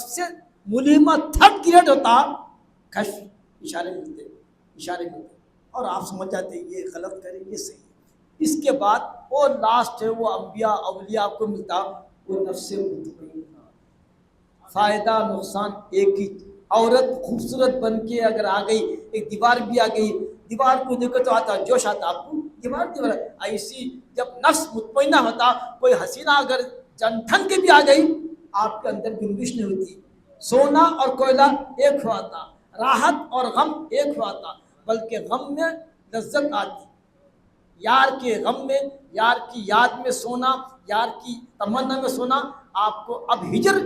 سے ملہمہ third grade ہوتا کشف اشارے ملتے اور آپ سمجھ جاتے یہ غلط کرے یہ صحیح ہے۔ اس کے بعد وہ لاسٹ ہے وہ انبیاء اولیاء آپ کو ملتا وہ نفس مطمئنہ، فائدہ نقصان ایک ہی۔ عورت خوبصورت بن کے اگر آ گئی، ایک دیوار بھی آ گئی، دیوار کو دیکھو تو آتا جوش آتا آپ کو، دیوار ایسی جب نفس مطمئنہ ہوتا، کوئی حسینہ اگر جنٹھن کے بھی آ گئی آپ کے اندر جنبش نہیں ہوتی۔ سونا اور کوئلہ ایک ہوا تھا، راحت اور غم ایک ہوا تھا، بلکہ غم میں لذت آتی، یار کے غم میں، یار کی یاد میں سونا، یار کی تمنا میں سونا۔ آپ کو اب ہجر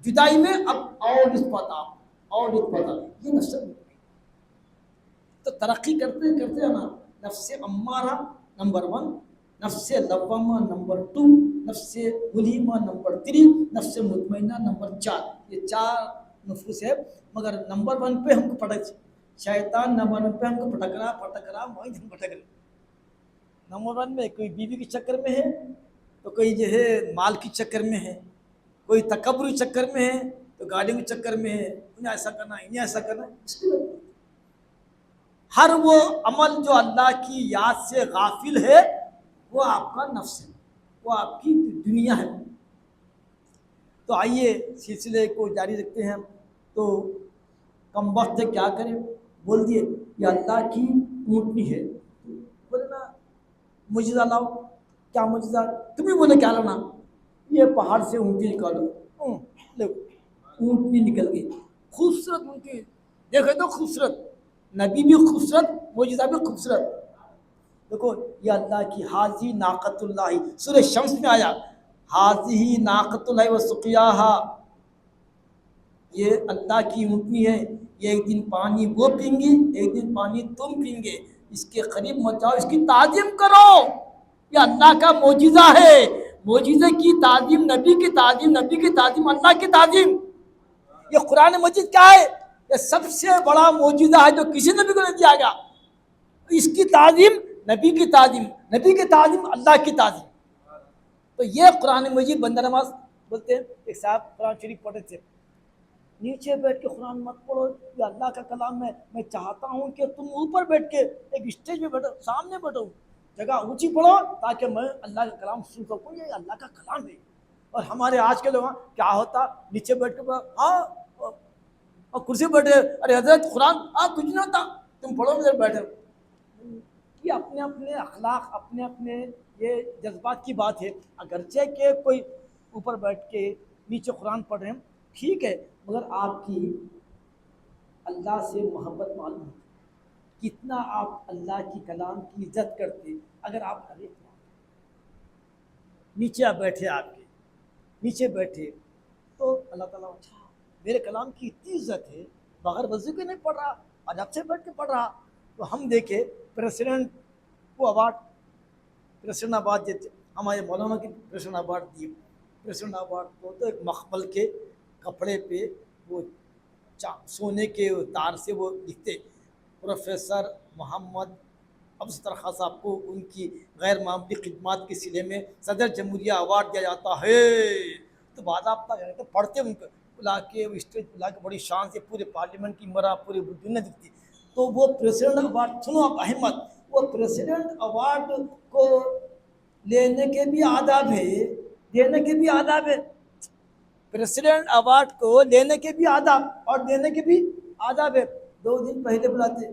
جدائی میں اب اور لطف آتا، اور لطف آتا، یہ نفس تو ترقی کرتے کرتے ہے نا۔ نفس امارہ نمبر 1، نفس لوامہ نمبر 2، نفس ملہمہ نمبر 3، نفس مطمئنہ نمبر 4۔ یہ 4 نفوس ہے، مگر نمبر 1 پہ ہم کو پٹک شیطان نمبر 1 پہ ہم کو پٹک رہا وہیں ہم پٹک رہے۔ نمبر 1 میں کوئی بیوی کے چکر میں ہے، تو کوئی جو ہے مال کی چکر میں ہے، کوئی تکبر چکر میں ہے، تو گاڑی کے چکر میں ہے، انہیں ایسا کرنا انہیں ایسا کرنا۔ ہر وہ عمل جو اللہ کی یاد سے غافل ہے وہ آپ کا نفس ہے، وہ آپ کی دنیا ہے۔ تو آئیے سلسلے کو جاری رکھتے ہیں۔ تو کم وقت کیا کریں، بول دیے یہ اللہ کی اونٹنی ہے، بولے نا معجزہ لاؤ، کیا معجزہ؟ تم ہی بولے کیا لانا، یہ پہاڑ سے اونٹنی نکالو، اونٹنی نکل گئی، خوبصورت اونٹنی، دیکھو تو خوبصورت، نبی بھی خوبصورت، معجزہ بھی خوبصورت۔ دیکھو یہ اللہ کی حاضی ناقۃ اللہ، سورہ شمس میں آیا حاضی ناقۃ اللہ وسقیاہا، یہ اللہ کی اونٹنی ہے، یہ ایک دن پانی وہ پئیں گی، ایک دن پانی تم پئیں گے، اس کے قریب مت جاؤ، اس کی تعظیم کرو، یہ اللہ کا معجزہ ہے۔ معجزے کی تعظیم، نبی کی تعظیم، نبی کی تعظیم، اللہ کی تعظیم۔ یہ قرآن مجید کیا ہے؟ یہ سب سے بڑا معجزہ ہے جو کسی نبی کو نہیں دیا گیا۔ اس کی تعظیم، نبی کی تعظیم، نبی کی تعظیم، اللہ کی تعظیم۔ تو یہ قرآن مجید بندہ نماز بولتے ہیں۔ ایک صاحب قرآن شریف پڑھے تھے، نیچے بیٹھ کے قرآن مت پڑھو، یہ اللہ کا کلام ہے، میں چاہتا ہوں کہ تم اوپر بیٹھ کے ایک اسٹیج پہ بیٹھو، سامنے بیٹھو، جگہ اونچی پڑھو تاکہ میں اللہ کا کلام سن سکوں، یہ اللہ کا کلام ہے۔ اور ہمارے آج کے لوگ کیا ہوتا، نیچے بیٹھ کے ہاں اور کرسی بیٹھے، ارے حضرت قرآن کچھ نہیں ہوتا، تم پڑھو ادھر بیٹھے۔ یہ اپنے اپنے اخلاق، اپنے اپنے یہ جذبات کی بات ہے۔ اگرچہ کہ کوئی اوپر بیٹھ کے نیچے قرآن پڑھ رہے ہیں ٹھیک ہے، مگر آپ کی اللہ سے محبت معلوم ہے، کتنا آپ اللہ کی کلام کی عزت کرتے۔ اگر آپ نیچے آپ بیٹھے، آپ کے نیچے بیٹھے تو اللہ تعالیٰ اچھا میرے کلام کی اتنی عزت ہے، بغیر وضو کے نہیں پڑھ رہا، ادب سے بیٹھ کے پڑھ رہا۔ تو ہم دیکھے پریسیڈنٹ کو اوارڈ، پریسیڈنٹ اوارڈ دیتے، ہمارے مولانا کی پریسیڈنٹ اوارڈ دیے، پریسیڈنٹ اوارڈ تو ایک مخمل کے کپڑے پہ وہ سونے کے تار سے وہ لکھتے پروفیسر محمد افضل خان صاحب کو ان کی غیر معمولی خدمات کے سلے میں صدر جمہوریہ ایوارڈ دیا جاتا ہے۔ تو باضابطہ پڑھتے ان کو بلا کے اسٹیج بلا کے بڑی شان سے پورے پارلیمنٹ کی مرا پورے دنیا دکھتی۔ تو وہ پریسیڈنٹ ایوارڈ سنو آپ احمد، وہ پریسیڈنٹ ایوارڈ کو لینے کے بھی آداب ہے، دینے کے بھی آداب ہے۔ پریسیڈنٹ ایوارڈ کو لینے کے بھی آداب اور دینے کے بھی آداب ہے۔ 2 دن پہلے بلاتے،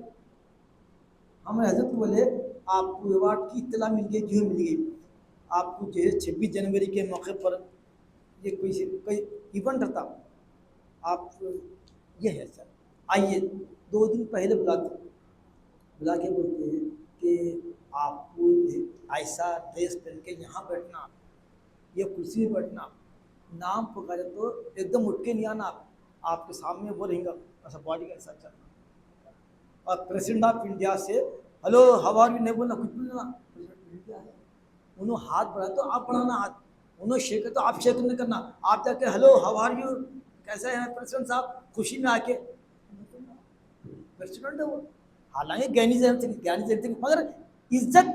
ہمیں حضرت بولے آپ کو ایوارڈ کی اطلاع مل گئی، جو مل گئی آپ کو جو ہے 26 جنوری کے موقع پر یہ کوئی ایونٹ رہتا، آپ یہ ہے سر آئیے۔ 2 دن پہلے بلا کے بولتے ہیں کہ آپ کو ایسا ڈریس پہن کے یہاں بیٹھنا، یہ کرسی پہ بیٹھنا، نام پکارے تو ایک دم اٹھ کے نہیں آنا، آپ کے سامنے وہ رہیں گا ایسا باڈی کا ایسا چلنا۔ اور پریسیڈنٹ آف انڈیا سے ہلو ہاؤ آر یو نہیں بولنا، کچھ بھی نہیں، پریسیڈنٹ انڈیا ہے، انہوں ہاتھ بڑھایا تو آپ بڑھانا ہاتھ، انہوں شیک تو آپ شیک نہیں کرنا، آپ جا کے ہلو ہاؤ آر یو کیسے ہیں پریسیڈنٹ صاحب، خوشی میں آ کے پریسیڈنٹ ہے وہ، حالانکہ گینی مگر عزت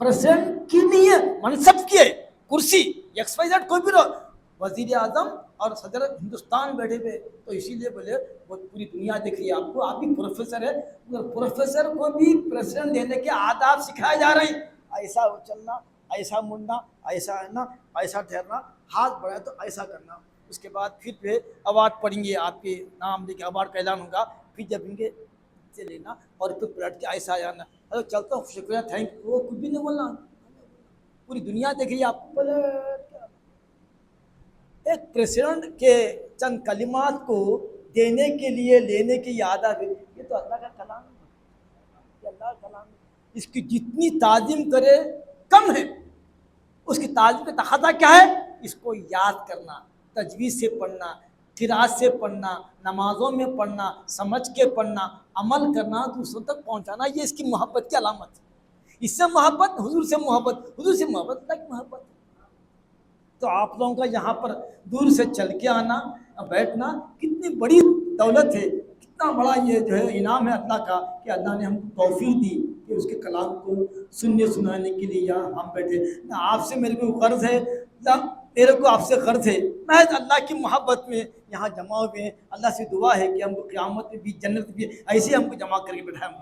پریسیڈنٹ کی نہیں ہے، منصب کی ہے، کرسی ایکس وائی زیڈ کوئی بھی رہو، وزیر اعظم اور صدر ہندوستان بیٹھے ہوئے، تو اسی لیے بولے وہ پوری دنیا دیکھ رہی ہے آپ کو، آپ بھی پروفیسر ہے، مگر پروفیسر کو بھی پریزیڈنٹ لینے کے آداب سکھائے جا رہے ہیں، ایسا چلنا، ایسا مڑنا، ایسا ہے نا، ایسا ٹھہرنا، ہاتھ بڑھائے تو ایسا کرنا، اس کے بعد پھر اوارڈ پڑیں گے، آپ کے نام لے کے اوارڈ کا اعلان ہوگا، پھر جب ان کے سے لینا اور پھر پلٹ کے ایسا جانا، ارے چلتا ہوں شکریہ تھینک یو، وہ کچھ بھی نہیں بولنا، پوری دنیا دیکھ رہی ہے آپ کو۔ ایک پریزیڈنٹ کے چند کلمات کو دینے کے لیے لینے کی عادت ہے، یہ تو اللہ کا کلام ہے، یہ اللہ کا کلام ہے، اس کی جتنی تعظیم کرے کم ہے، اس کی تعظیم کا تقاضا کیا ہے؟ اس کو یاد کرنا، تجوید سے پڑھنا، قرات سے پڑھنا، نمازوں میں پڑھنا، سمجھ کے پڑھنا، عمل کرنا، دوسروں تک پہنچانا، یہ اس کی محبت کی علامت ہے، اس سے محبت، حضور سے محبت، حضور سے محبت، اللہ کی محبت۔ تو آپ لوگوں کا یہاں پر دور سے چل کے آنا، بیٹھنا، کتنی بڑی دولت ہے، کتنا بڑا یہ جو ہے انعام ہے اللہ کا، کہ اللہ نے ہم کو توفیق دی کہ اس کے کلام کو سننے سنانے کے لیے یہاں ہم بیٹھے، نہ آپ سے میرے کو قرض ہے، نہ میرے کو آپ سے قرض ہے، محض اللہ کی محبت میں یہاں جمع ہوئے ہیں، اللہ سے دعا ہے کہ ہم کو قیامت میں بھی، جنت بھی ایسے ہم کو جمع کر کے بٹھائے۔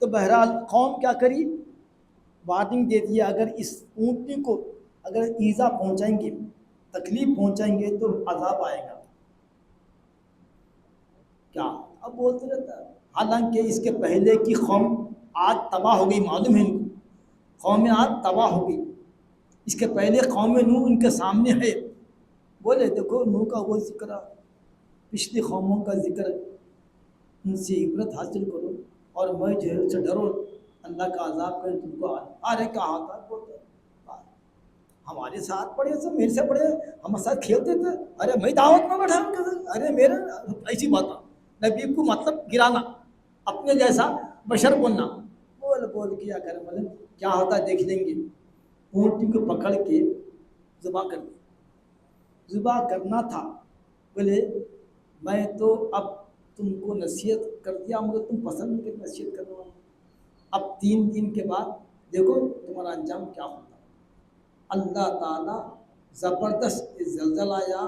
تو بہرحال قوم کیا کری، وارننگ دے دیا، اگر اس اونٹنی کو اگر ایزا پہنچائیں گے، تکلیف پہنچائیں گے تو عذاب آئے گا، کیا اب بولتے رہتا ہے، حالانکہ اس کے پہلے کی قوم آج تباہ ہو گئی، معلوم ہے ان کو، قوم آج تباہ ہو گئی، اس کے پہلے قوم نوح ان کے سامنے ہے، بولے دیکھو نوح کا وہ ذکر، پچھلی قوموں کا ذکر، ان سے عبرت حاصل کرو، اور میں جو ہے اس سے ڈرو، اللہ کا عذاب کرے تم کو، ارے کہا تھا بولتے ہمارے ساتھ پڑھے، سب میرے سے پڑھے، ہمارے ساتھ کھیلتے تھے، ارے میں دعوت میں بیٹھا ہوں، ارے میرے ایسی بات، نبی کو مطلب گرانا، اپنے جیسا بشر بولنا، بول کیا کر بولے کیا ہوتا دیکھ لیں گے، اونٹی کو پکڑ کے ذبح کر دیا، ذبح کرنا تھا، بولے میں تو اب تم کو نصیحت کر دیا، مجھے تم پسند نہیں کہ نصیحت کرنے والا، اب 3 دن کے بعد دیکھو تمہارا انجام کیا ہوتا۔ اللہ تعالیٰ زبردست زلزلہ آیا،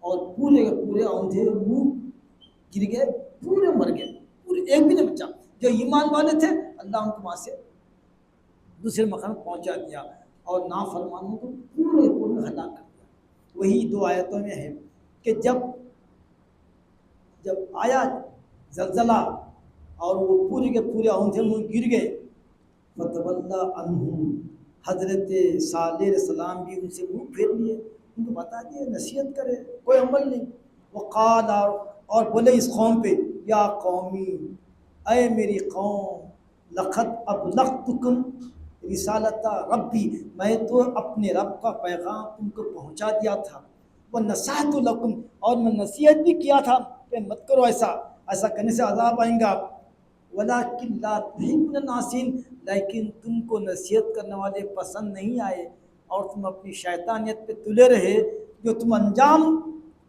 اور پورے پورے اونھے منہ گر گئے، پورے مر گئے، پورے ایک بھی نہیں بچا، جو ایمان والے تھے اللہ ان کو وہاں سے دوسرے مکان پہنچا دیا، اور نافرمانوں کو پورے پورے ہلاک کر دیا۔ وہی 2 آیتوں میں ہے کہ جب آیا زلزلہ اور وہ پورے کے پورے اونھے منہ گر گئے، فتولی عنہم، حضرت صالح علیہ السلام بھی ان سے منہ پھیر لیے، ان کو بتا دیے نصیحت کرے، کوئی عمل نہیں، وقال، اور بولے اس قوم پہ، یا قومی، اے میری قوم، لقد ابلغتکم رسالت ربی، میں تو اپنے رب کا پیغام تم کو پہنچا دیا تھا، ونصحت لکم، اور میں نصیحت بھی کیا تھا کہ مت کرو ایسا کرنے سے عذاب آئیں گا، ولیکن لا تحبون الناصحین، لیکن تم کو نصیحت کرنے والے پسند نہیں آئے، اور تم اپنی شیطانیت پہ تلے رہے، جو تم انجام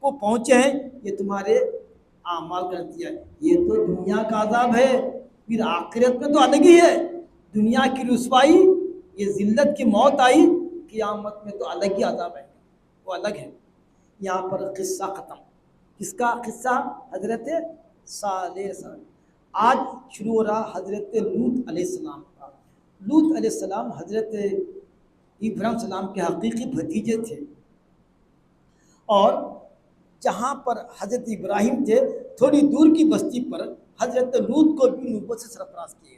کو پہنچے ہیں یہ تمہارے اعمال کا نتیجہ ہے۔ یہ تو دنیا کا عذاب ہے، پھر آخرت میں تو الگ ہی ہے، دنیا کی رسوائی، یہ ذلت کی موت آئی، قیامت میں تو الگ ہی عذاب ہے، وہ الگ ہے۔ یہاں پر قصہ ختم، کس کا قصہ؟ حضرت صالح علیہ السلام۔ آج شروع ہو رہا حضرت لوط علیہ السلام کا۔ لوط علیہ السلام حضرت ابراہیم علیہ السلام کے حقیقی بھتیجے تھے، اور جہاں پر حضرت ابراہیم تھے تھوڑی دور کی بستی پر حضرت لوط کو بھی نبوت سے سرفراز کیے،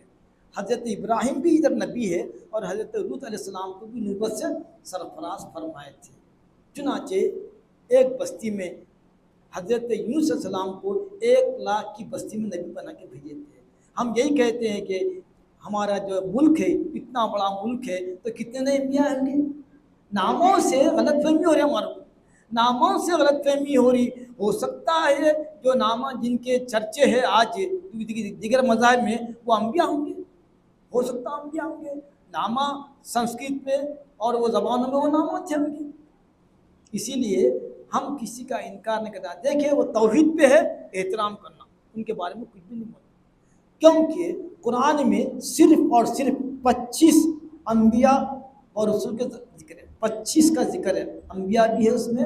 حضرت ابراہیم بھی ادھر نبی ہے، اور حضرت لوط علیہ السلام کو بھی نبوت سے سرفراز فرمائے تھے۔ چنانچہ ایک بستی میں حضرت یونس علیہ السلام کو 1,00,000 کی بستی میں نبی بنا کے بھیجے تھے۔ ہم یہی کہتے ہیں کہ ہمارا جو ملک ہے اتنا بڑا ملک ہے تو کتنے نئے انبیاء ہوں گے؟ ناموں سے غلط فہمی ہو رہی ہے، ہمارے کو ناموں سے غلط فہمی ہو رہی، ہو سکتا ہے جو نامہ جن کے چرچے ہیں آج دیگر مذاہب میں وہ انبیاء ہوں گے، ہو سکتا انبیاء ہوں گے، نامہ سنسکرت میں اور وہ زبانوں میں وہ نامہ تھے ان کے، اسی لیے ہم کسی کا انکار نہیں کرنا۔ دیکھیں وہ توحید پہ ہے، احترام کرنا، ان کے بارے میں کچھ بھی نہیں بولنا، کیونکہ قرآن میں صرف اور صرف 25 انبیاء اور رسول کے ذکر ہے، 25 کا ذکر ہے، انبیاء بھی ہے اس میں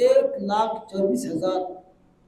1,24,000,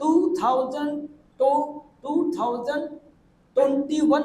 2021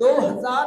2000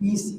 BC।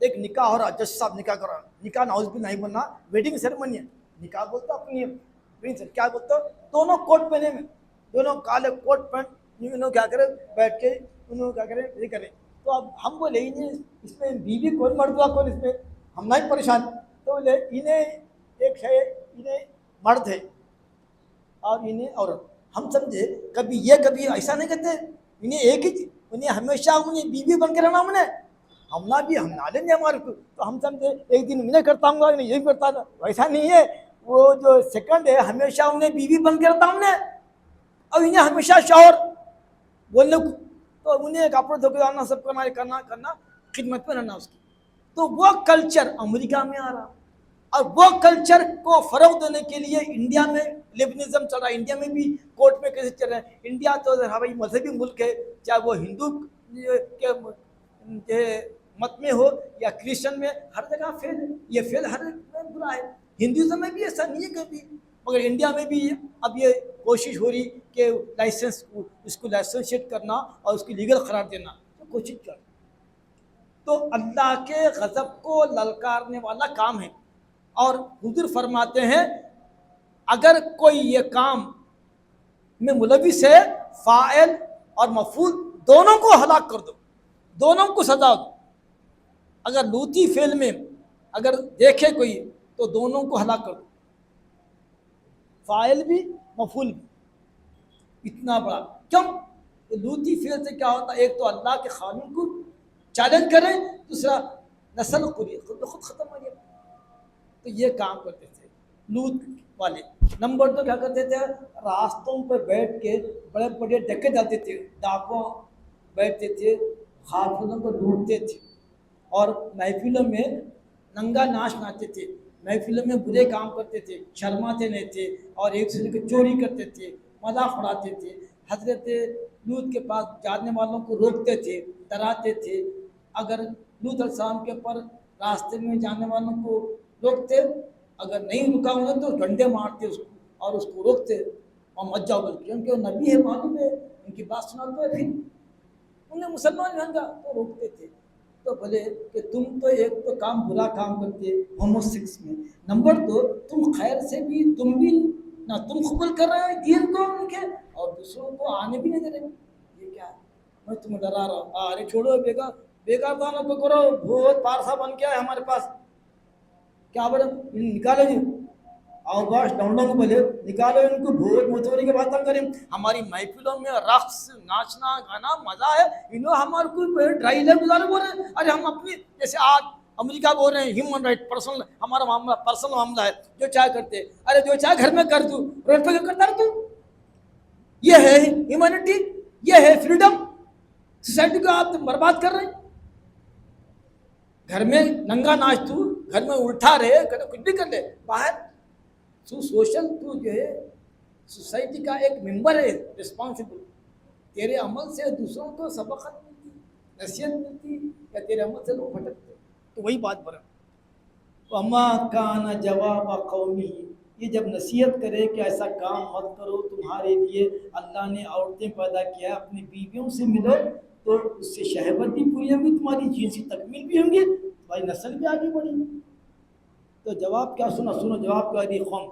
ایک نکاح ہو رہا, جج صاحب نکاح کر رہا, نکاح نعوذ باللہ نہیں بننا, ویڈنگ سیریمنی ہے, نکاح بولتا اپنی کیا بولتا, دونوں کوٹ پہنے میں, دونوں کالے کوٹ پہن, انہوں کیا کرے بیٹھ کے, انہوں کیا کرے یہ کریں. تو اب ہم بولے انہیں اس میں بیوی کون مرد ہوا کون اس میں, ہم نہیں پریشان. تو بولے انہیں ایک ہے, انہیں مرد ہے اور انہیں عورت. ہم سمجھے کبھی یہ کبھی ایسا نہیں کہتے, انہیں ایک ہی, انہیں ہمیشہ انہیں بیوی بن کے رہنا, ہم نہ بھی ہم نہ لیں گے ہمارے کو. تو ہم سمجھے ایک دن میں کرتا ہوں گا, یہ بھی کرتا تھا, ویسا نہیں ہے. وہ جو سیکنڈ ہے ہمیشہ انہیں بیوی بن کے رہتا ہوں نے, اور انہیں ہمیشہ شوہر بولنے کو. تو انہیں کپڑے دھو کے آنا, سب کرنا خدمت میں رہنا اس کی. تو وہ کلچر امریکہ میں آ رہا, اور وہ کلچر کو فروغ دینے کے لیے انڈیا میں لیبنزم چل رہا ہے. انڈیا میں بھی کورٹ میں کیسے چل رہا ہے. انڈیا تو ہماری مذہبی ملک ہے, چاہے وہ ہندو کے مت میں ہو یا کرسچن میں, ہر جگہ فیل ہے. یہ فیل ہر برا ہے. ہندوازم میں بھی ایسا نہیں ہے کبھی, مگر انڈیا میں بھی اب یہ کوشش ہو رہی کہ لائسنس اس کو لائسنشیٹ کرنا اور اس کی لیگل قرار دینا, تو کوشش کر. تو اللہ کے غضب کو للکارنے والا کام ہے. اور حضور فرماتے ہیں اگر کوئی یہ کام میں ملوث ہے, فاعل اور مفعول دونوں کو ہلاک کر دو, دونوں کو سزا دو. اگر لوطی فعل میں اگر دیکھے کوئی تو دونوں کو ہلاک کر دو, فاعل بھی مفعول بھی. اتنا بڑا کیوں؟ لوطی فعل سے کیا ہوتا ہے, ایک تو اللہ کے قانون کو چیلنج کریں, دوسرا نسل خود ختم ہو گیا. تو یہ کام کرتے تھے لوط والے. نمبر 2 کیا کرتے تھے, راستوں پہ بیٹھ کے بڑے بڑے ڈکے جاتے تھے, ڈاکوں بیٹھتے تھے, حافظوں کو ڈھونڈتے تھے, اور محفلوں میں ننگا ناچ ناچتے تھے, محفلوں میں برے کام کرتے تھے, شرماتے نہیں تھے, اور ایک دوسرے کو چوری کرتے تھے, مذاق اڑاتے تھے. حضرت لوط کے پاس جانے والوں کو روکتے تھے, ڈراتے تھے. اگر لوط علیہ السلام کے پر راستے میں جانے والوں کو روکتے, اگر نہیں رکا انہیں تو ڈنڈے مارتے اس کو, اور اس کو روکتے اور مت جاؤ بلکہ, کیونکہ وہ نبی ہے, معلوم ہے ان کی بات سنا تو ہے. پھر انہیں مسلمان بن گا تو روکتے تھے. تو بولے کہ تم تو ایک تو کام برا کام کرتے ہومو سیکس میں, نمبر 2 تم خیر سے بھی تم بھی نہ تم قبول کر رہے ہو دین کو ان کے, اور دوسروں کو آنے بھی نہیں دے رہے. یہ کیا ہے, میں تمہیں ڈرا رہا ہوں, ارے چھوڑو بیکار دانوں کو کرو, بہت پارسا بن کے آئے ہمارے پاس, کیا بولے نکالو جی, آؤ باش ڈاؤن کو بولے نکالو ان کو, بھوت متوری کے باتیں کریں. ہماری محفلوں میں رقص ناچنا گانا مزہ ہے, انہوں ہمارے کو ڈرائی لے گزارے بول رہے ہیں. ارے ہم اپنی جیسے آج امریکہ بول رہے ہیں ہیومن رائٹ پرسنل, ہمارا معاملہ پرسنل معاملہ ہے, جو چاہے کرتے. ارے جو چاہے گھر میں کر دوں, روڈ پہ کرتا رہ تو. یہ ہے ہیومینٹی, یہ ہے فریڈم. سوسائٹی کو آپ برباد کر رہے ہیں. گھر میں ننگا ناچ, تو گھر میں الٹا رہے, کچھ بھی کر لے, باہر تو سوشل, تو جو ہے سوسائٹی کا ایک ممبر ہے, رسپانسبل. تیرے عمل سے دوسروں کو سبقت ملتی, نصیحت ملتی, یا تیرے عمل سے لوگ بھٹکتے. تو وہی بات برا. وَمَا كَانَ جَوَابَ قَوْمِهِ, یہ جب نصیحت کرے کہ ایسا کام مت کرو, تمہارے لیے اللہ نے عورتیں پیدا کیا, اپنی بیویوں سے ملو تو اس سے شہوت بھی پوری ہوگی, تمہاری جنسی تکمیل بھی ہوں گی, تمہاری نسل بھی آگے بڑھے گی. تو جواب کیا سنا, سنو جواب کیا دی قوم.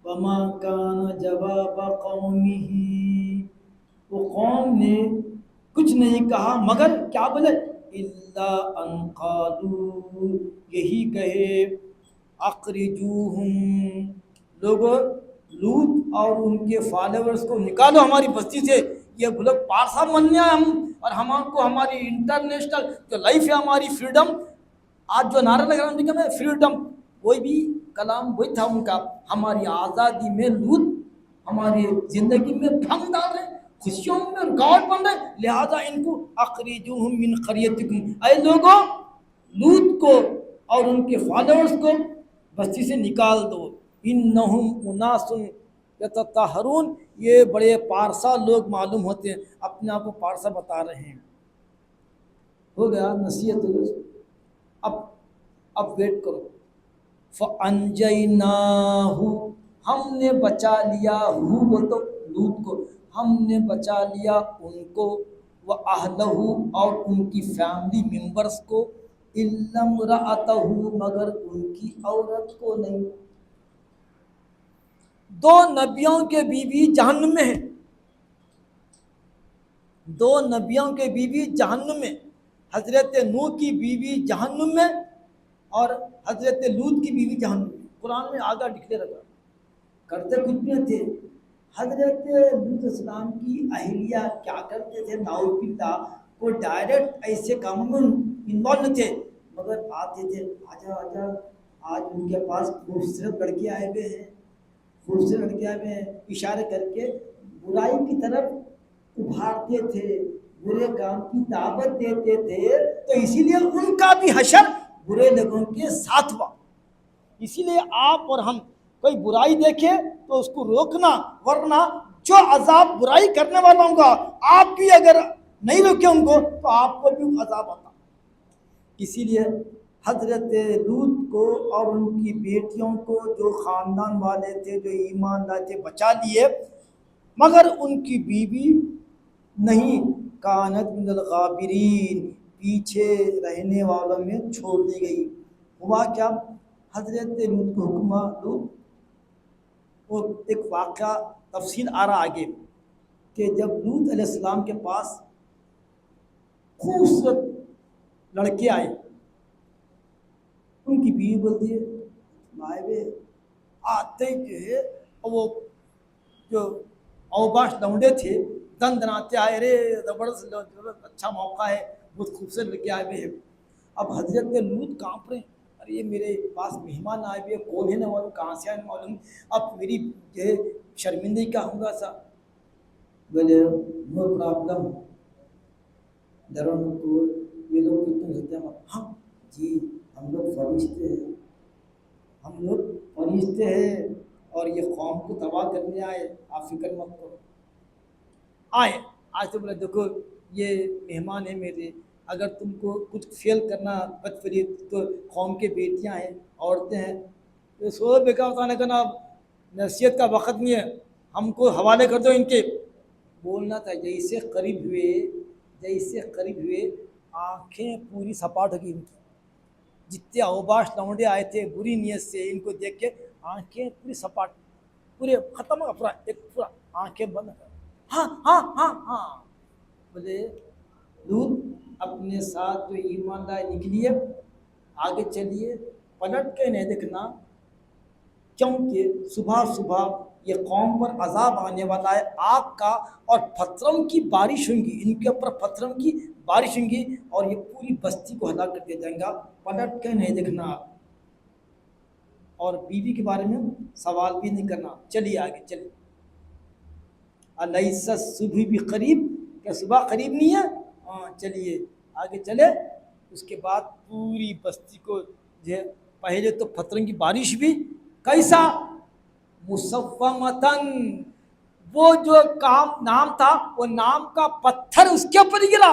وَمَا كَانَ جَوَابَ قَوْمِهِ, وہ قوم نے کچھ نہیں کہا مگر کیا بولے, إِلَّا أَن قَالُوا, یہی کہے, اخرجوہم, لوگوں لوط اور ان کے فالوورز کو نکالو ہماری بستی سے. یہ لوگ پارسا مننے ہیں ہم, اور ہم کو ہماری انٹرنیشنل جو لائف ہے, ہماری فریڈم, آج جو نعرہ لگا رہا ہے فریڈم, وہی بھی کلام وہی تھا ان کا. ہماری آزادی میں لوط ہماری زندگی میں بھنگ ڈال رہے ہیں, خوشیوں میں رکاوٹ بن رہے, لہذا ان کو اخرجوہم من قریتکم, اے لوگوں لوط کو اور ان کے فالوورز کو بستی سے نکال دو. انہم اناس یتطہرون, یہ بڑے پارسا لوگ معلوم ہوتے ہیں, اپنے آپ کو پارسا بتا رہے ہیں. ہو گیا نصیحت. اب ویٹ کرو. فَأَنْجَيْنَاهُ, ہم نے بچا لیا, ہو بول تو لوط کو, ہم نے بچا لیا ان کو, وَأَهْلَهُ, اور ان کی فیملی ممبرز کو, الا امرأتہ، مگر ان کی عورت کو نہیں۔ دو نبیوں کے بیوی جہنم میں ہیں، دو نبیوں کے بیوی جہنم میں، حضرت نوح کی بیوی جہنم میں اور حضرت لوط کی بیوی جہنم میں۔ قرآن میں آگاہ ڈکلیئر رکھا، کرتے کچھ بھی نہ تھے۔ حضرت لوط السلام کی اہلیہ کیا کرتے تھے؟ نعوذ باللہ، وہ ڈائریکٹ ایسے کاموں میں انوالو نہ تھے، مگر آتے تھے، آجا آجا، آج ان کے پاس خوبصورت لڑکے آئے ہوئے ہیں، خوبصورت لڑکے آئے ہوئے ہیں، اشارے کر کے برائی کی طرف ابھارتے تھے، برے کام کی دعوت دیتے تھے۔ تو اسی لیے ان کا بھی حشر برے لوگوں کے ساتھ ہوا۔ اسی لیے آپ اور ہم کوئی برائی دیکھے تو اس کو روکنا، ورنہ جو عذاب برائی کرنے والا ہوں گا، آپ بھی اگر نہیں روکے ان کو تو آپ کو بھی عذاب آتا۔ اسی لیے حضرت لوط کو اور ان کی بیٹیوں کو جو خاندان والے تھے، جو ایمان لائے تھے، بچا لیے، مگر ان کی بیوی نہیں، کانت من الغابرین، پیچھے رہنے والوں میں چھوڑ دی گئی۔ ہوا کیا؟ حضرت لوط کو حکم لوط، وہ ایک واقعہ تفصیل آ رہا آگے، کہ جب لوط علیہ السلام کے پاس خوبصورت لڑکے آئے، ان کی بیوی بولتی ہے آئے ہوئے، آتے جو ہے وہ جو اوباش لونڈے تھے دن دناتے آئے، رے زبردست اچھا موقع ہے، بہت خوبصورت لڑکے آئے ہوئے ہیں۔ اب حضرت لوط کانپ رہے ہیں، ارے یہ میرے پاس مہمان آئے ہوئے، کون ہے نہ معلوم، کہاں سے آئے نہ معلوم، اب میری جو ہے شرمندگی کا ہوں گا سا۔ بولے نو پرابلم، ڈرو مت، یہ لوگ کتنے سکتے ہیں؟ ہاں جی، ہم لوگ فرشتے ہیں، ہم لوگ فرشتے ہیں اور یہ قوم کو تباہ کرنے آئے، آپ فکر مت کرو۔ آئے آج تو بولے دیکھو یہ مہمان ہیں میرے، اگر تم کو کچھ فیل کرنا بدفری تو قوم کے بیٹیاں ہیں، عورتیں ہیں، تو سو بیکار بتانے کا نا، نصیحت کا وقت نہیں ہے، ہم کو حوالے کر دو ان کے۔ بولنا تھا، جیسے قریب ہوئے، جیسے قریب ہوئے، آنکھیں پوری سپاٹ ہو گئی ان کی، جتنے اوباش لونڈے آئے تھے بری نیت سے، ان کو دیکھ کے آنکھیں پوری سپاٹ، پورے ختم ہو گیا، پورا ایک پورا آنکھیں بند کر، ہاں ہاں ہاں ہاں۔ بولے لوط اپنے ساتھ جو ایمان لائے نکلیے، آگے چلیے، پلٹ کے نہیں دیکھنا، کیونکہ صبح صبح یہ قوم پر عذاب آنے والا ہے آگ کا، اور پتھروں کی بارش ہوں گی، ان کے اوپر پتھروں کی بارش ہوں گی، اور یہ پوری بستی کو ہلاک کر دیا جائے گا، پلٹ کے نہیں دیکھنا، اور بیوی کے بارے میں سوال بھی نہیں کرنا۔ چلیے آگے چلیے، الیس الصبح بھی قریب، کیا صبح قریب نہیں ہے؟ ہاں چلیے آگے چلے۔ اس کے بعد پوری بستی کو جو ہے، پہلے تو پتھروں کی بارش بھی، کیسا؟ مصومتن، وہ جو کام نام تھا، وہ نام کا پتھر اس کے اوپر گرا،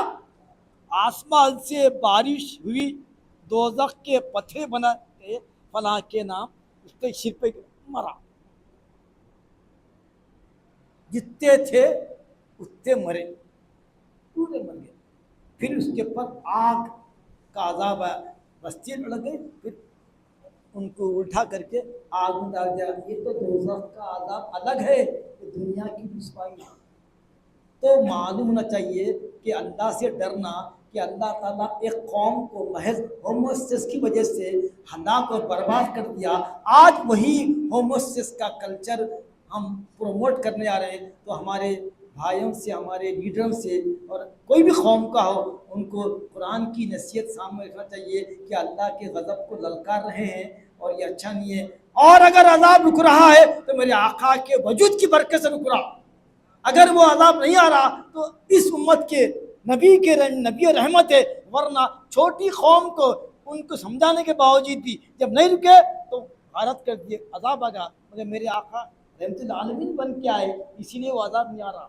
آسمان سے بارش ہوئی، دوزخ کے پتھرے بنا فلاں کے نام اس پہ سر پہ مرا، جتنے تھے اتنے مرے، پورے مر گئے۔ پھر اس کے اوپر آگ کا عذاب آیا، بستی لڑ گئی، پھر ان کو الٹا کر کے آگ میں ڈال دیا۔ یہ تو دوزخ کا عذاب الگ ہے، یہ دنیا کی رسوائی ہے۔ تو معلوم ہونا چاہیے کہ اللہ سے ڈرنا، کہ اللہ تعالیٰ ایک قوم کو محض ہوموسیس کی وجہ سے ہلاک اور برباد کر دیا، آج وہی ہوموسیس کا کلچر ہم پروموٹ کرنے آ رہے ہیں، تو ہمارے بھائیوں سے، ہمارے لیڈروں سے، اور کوئی بھی قوم کا ہو، ان کو قرآن کی نصیحت سامنے رکھنا چاہیے کہ اللہ کے غضب کو للکار رہے ہیں اور یہ اچھا نہیں ہے، اور اگر عذاب رک رہا ہے تو میرے آقا کے وجود کی برکت سے رک رہا، اگر وہ عذاب نہیں آ رہا تو اس امت کے نبی رحمت ہے، ورنہ چھوٹی قوم کو ان کو سمجھانے کے باوجود بھی جب نہیں رکے تو غارت کر دیے، عذاب آ گیا، مگر میرے آقا رحمت العالمین بن کے آئے، اسی لیے وہ عذاب نہیں آ رہا،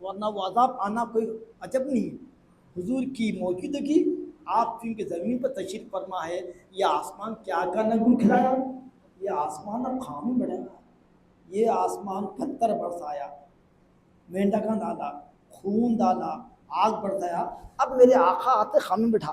ورنہ وہ عذاب آنا کوئی عجب نہیں ہے۔ حضور کی موجودگی، آپ کیونکہ زمین پر تشریف فرما ہے، یہ آسمان کیا کا نگل کھلایا، یہ آسمان اب خامی بڑھا، یہ آسمان پتھر برسایا، مینڈکاں ڈالا، خون ڈالا، آگ برسایا، اب میرے آقا آتے خامی بٹھا،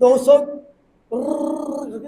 200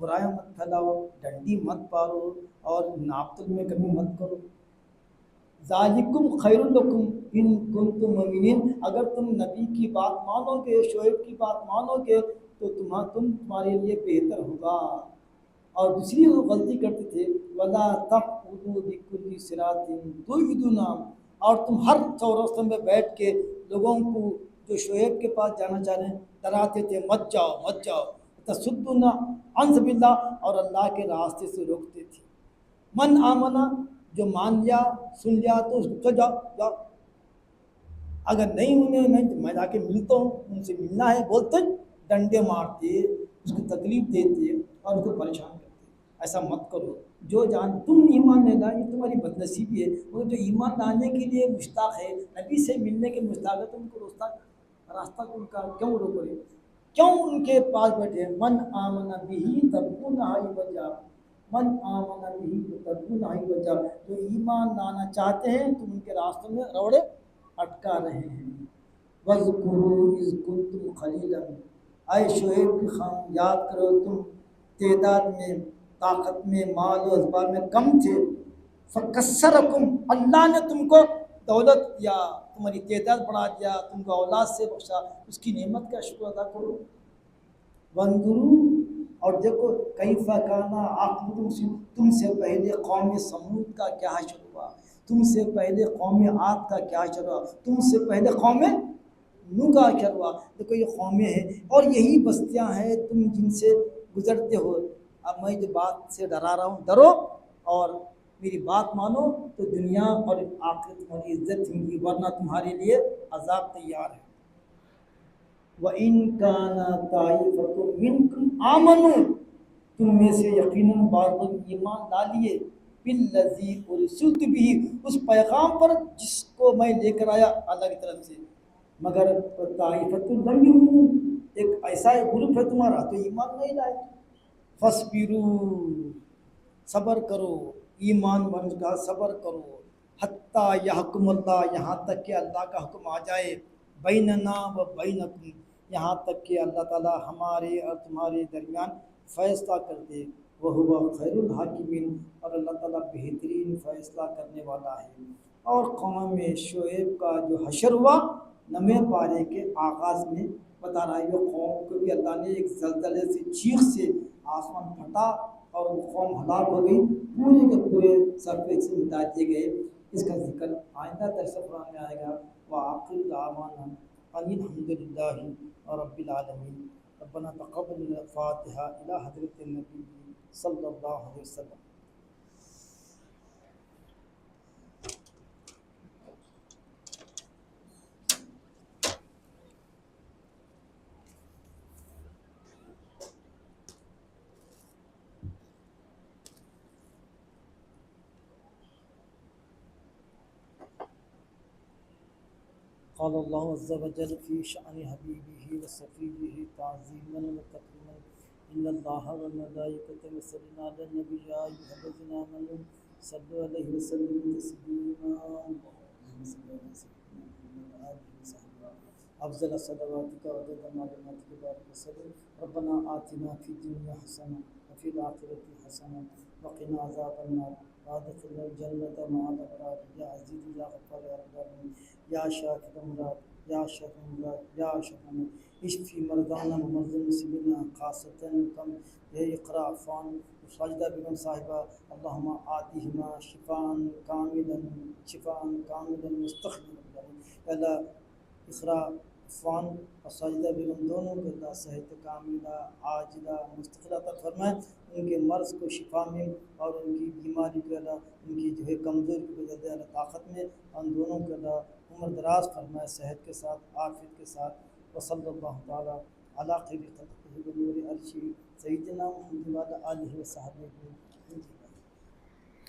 برائیاں مت پھیلاؤ، ڈنڈی مت پارو اور ناپ میں کمی مت کرو۔ ذالکم خیر لکم ان کنتم مؤمنین، اگر تم نبی کی بات مانو گے، شعیب کی بات مانو گے تو تمہارے لیے بہتر ہوگا۔ اور دوسری وہ غلطی کرتے تھے، ولا تقعدوا بكل صراط توعدون، اور تم ہر چوراستوں میں بیٹھ کے لوگوں کو جو شعیب کے پاس جانا چاہ رہے ہیں ڈراتے تھے، مت جاؤ مت جاؤ، تصدون عن سبیل اللہ، اور اللہ کے راستے سے روکتے تھے۔ من آمنا، جو مان لیا سن لیا تو اس کو جاؤ جاؤ، اگر نہیں انہیں نہیں تو میں جا کے ملتا ہوں، ان سے ملنا ہے بولتے ڈنڈے مارتے، اس کو تکلیف دیتے اور اس کو پریشان کرتے۔ ایسا مت کرو، جو جان تم ایمان لے لا، یہ تمہاری بدنصیبی ہے، وہ جو ایمان لانے کے لیے مشتاق ہے، نبی سے ملنے کے مشتاق ہے، تم کو راستہ ان کا کیوں روکو گے؟ کیوں ان کے پاس بیٹھے؟ من آمن بہی تبغونہ عوجا، من آمن بہی تبغونہ عوجا، جو ایمان لانا چاہتے ہیں تم ان کے راستوں میں روڑے اٹکا رہے ہیں۔ وَاذْكُرُوا إِذْ كُنْتُمْ قَلِيلًا، اے شعیب کی خان یاد کرو تم تعداد میں، طاقت میں، مال و ازبار میں کم تھے، فَكَسَّرَكُمْ، اللہ نے تم کو دولت دیا، تمہاری تعداد بڑھا دیا، تم کو اولاد سے بخشا، اس کی نعمت کا شکر ادا کرو۔ وَانظُرُوا، اور دیکھو کیف کان عاقبۃ المرسلین، تم سے پہلے قوم سمود کا کیا حشر ہوا، تم سے پہلے قوم عاد کا کیا حشر ہوا، تم سے پہلے قوم نوح کا حشر ہوا۔ دیکھو یہ قومیں ہیں اور یہی بستیاں ہیں تم جن سے گزرتے ہو۔ اب میں جو بات سے ڈرا رہا ہوں، ڈرو اور میری بات مانو تو دنیا اور آخرت تمہاری عزت ہوگی، ورنہ تمہارے لیے عذاب تیار ہے۔ وَإِن كَانَ طَائِفَةٌ مِّنكُمْ آمَنُوا، تم میں سے یقیناً بعض لوگ ایمان لا لیے، بِالَّذِي أُرْسِلْتُ بِهِ، اس پیغام پر جس کو میں لے کر آیا اللہ کی طرف سے، مگر طائفۃ لم یؤمنوا، ایک ایسا گروپ ہے تمہارا تو ایمان نہیں لائے۔ فَاصْبِرُوا، صبر کرو، ایمان بن کا صبر کرو، حتیٰ یحکم اللہ، یہاں تک کہ اللہ کا حکم آ جائے، بیننا و بینکم، یہاں تک کہ اللہ تعالیٰ ہمارے اور تمہارے درمیان فیصلہ کر دے، وہو خیر الحاکمین، اور اللہ تعالیٰ بہترین فیصلہ کرنے والا ہے۔ اور قوم شعیب کا جو حشر ہوا 9 پارے کے آغاز میں بتا رہا ہے، یہ قوم کو بھی اللہ نے ایک زلزلے سے، چیخ سے آسمان پھٹا اور وہ قوم ہلاک ہو گئی، پورے کے پورے سرفیس سے مٹا دیے گئے۔ اس کا ذکر آئندہ درس قرآن میں آئے گا۔ وآخر دعوانا ان الحمد للہ رب العالمین۔ ربنا تقبل الفاتحہ الی حضرت النبی صلی اللہ علیہ وسلم۔ قال اللہ عز وجل فی شأن حبیبہ وصفیہ تعظیما وتکریما، ان اللہ وملائکتہ یصلون علی النبی یا ایھا الذین آمنوا صلوا علیہ وسلموا تسلیما، اللهم صل علی سیدنا محمد وعلى آلہ وصحبہ افضل صلواتک وعدد معلوماتک وبارک وسلم۔ ربنا آتنا فی الدنیا حسنہ وفی الآخرۃ حسنہ وقنا عذاب النار وادخلنا الجنة مع الأبرار، یا عزیز یا غفار یا رب العالمین، یا شافی الامراض یا شافی الامراض یا شافی الامراض، اشفی مرضانا ومرضى المسلمین خاصة کم یہ اقرا عفان ساجدہ بیگم صاحبہ، اللہم آتہما شفاء کاملا مستقبلا، اللہ اقرا عفان اور ساجدہ بیگم دونوں کو اللہ صحت کاملہ عاجلہ مستقلہ عطا فرمائے، ان کے مرض کو شفا میں اور ان کی بیماری کو اللہ، ان کی جو ہے کمزوری کو اللہ طاقت میں، ان دونوں کو اللہ عمر دراز فرمائے صحت کے ساتھ عافیت کے ساتھ۔ وصلی اللہ تعالیٰ علی خیر خلقہ ونور عرشہ سیدنا محمد وعلی آلہ وصحبہ۔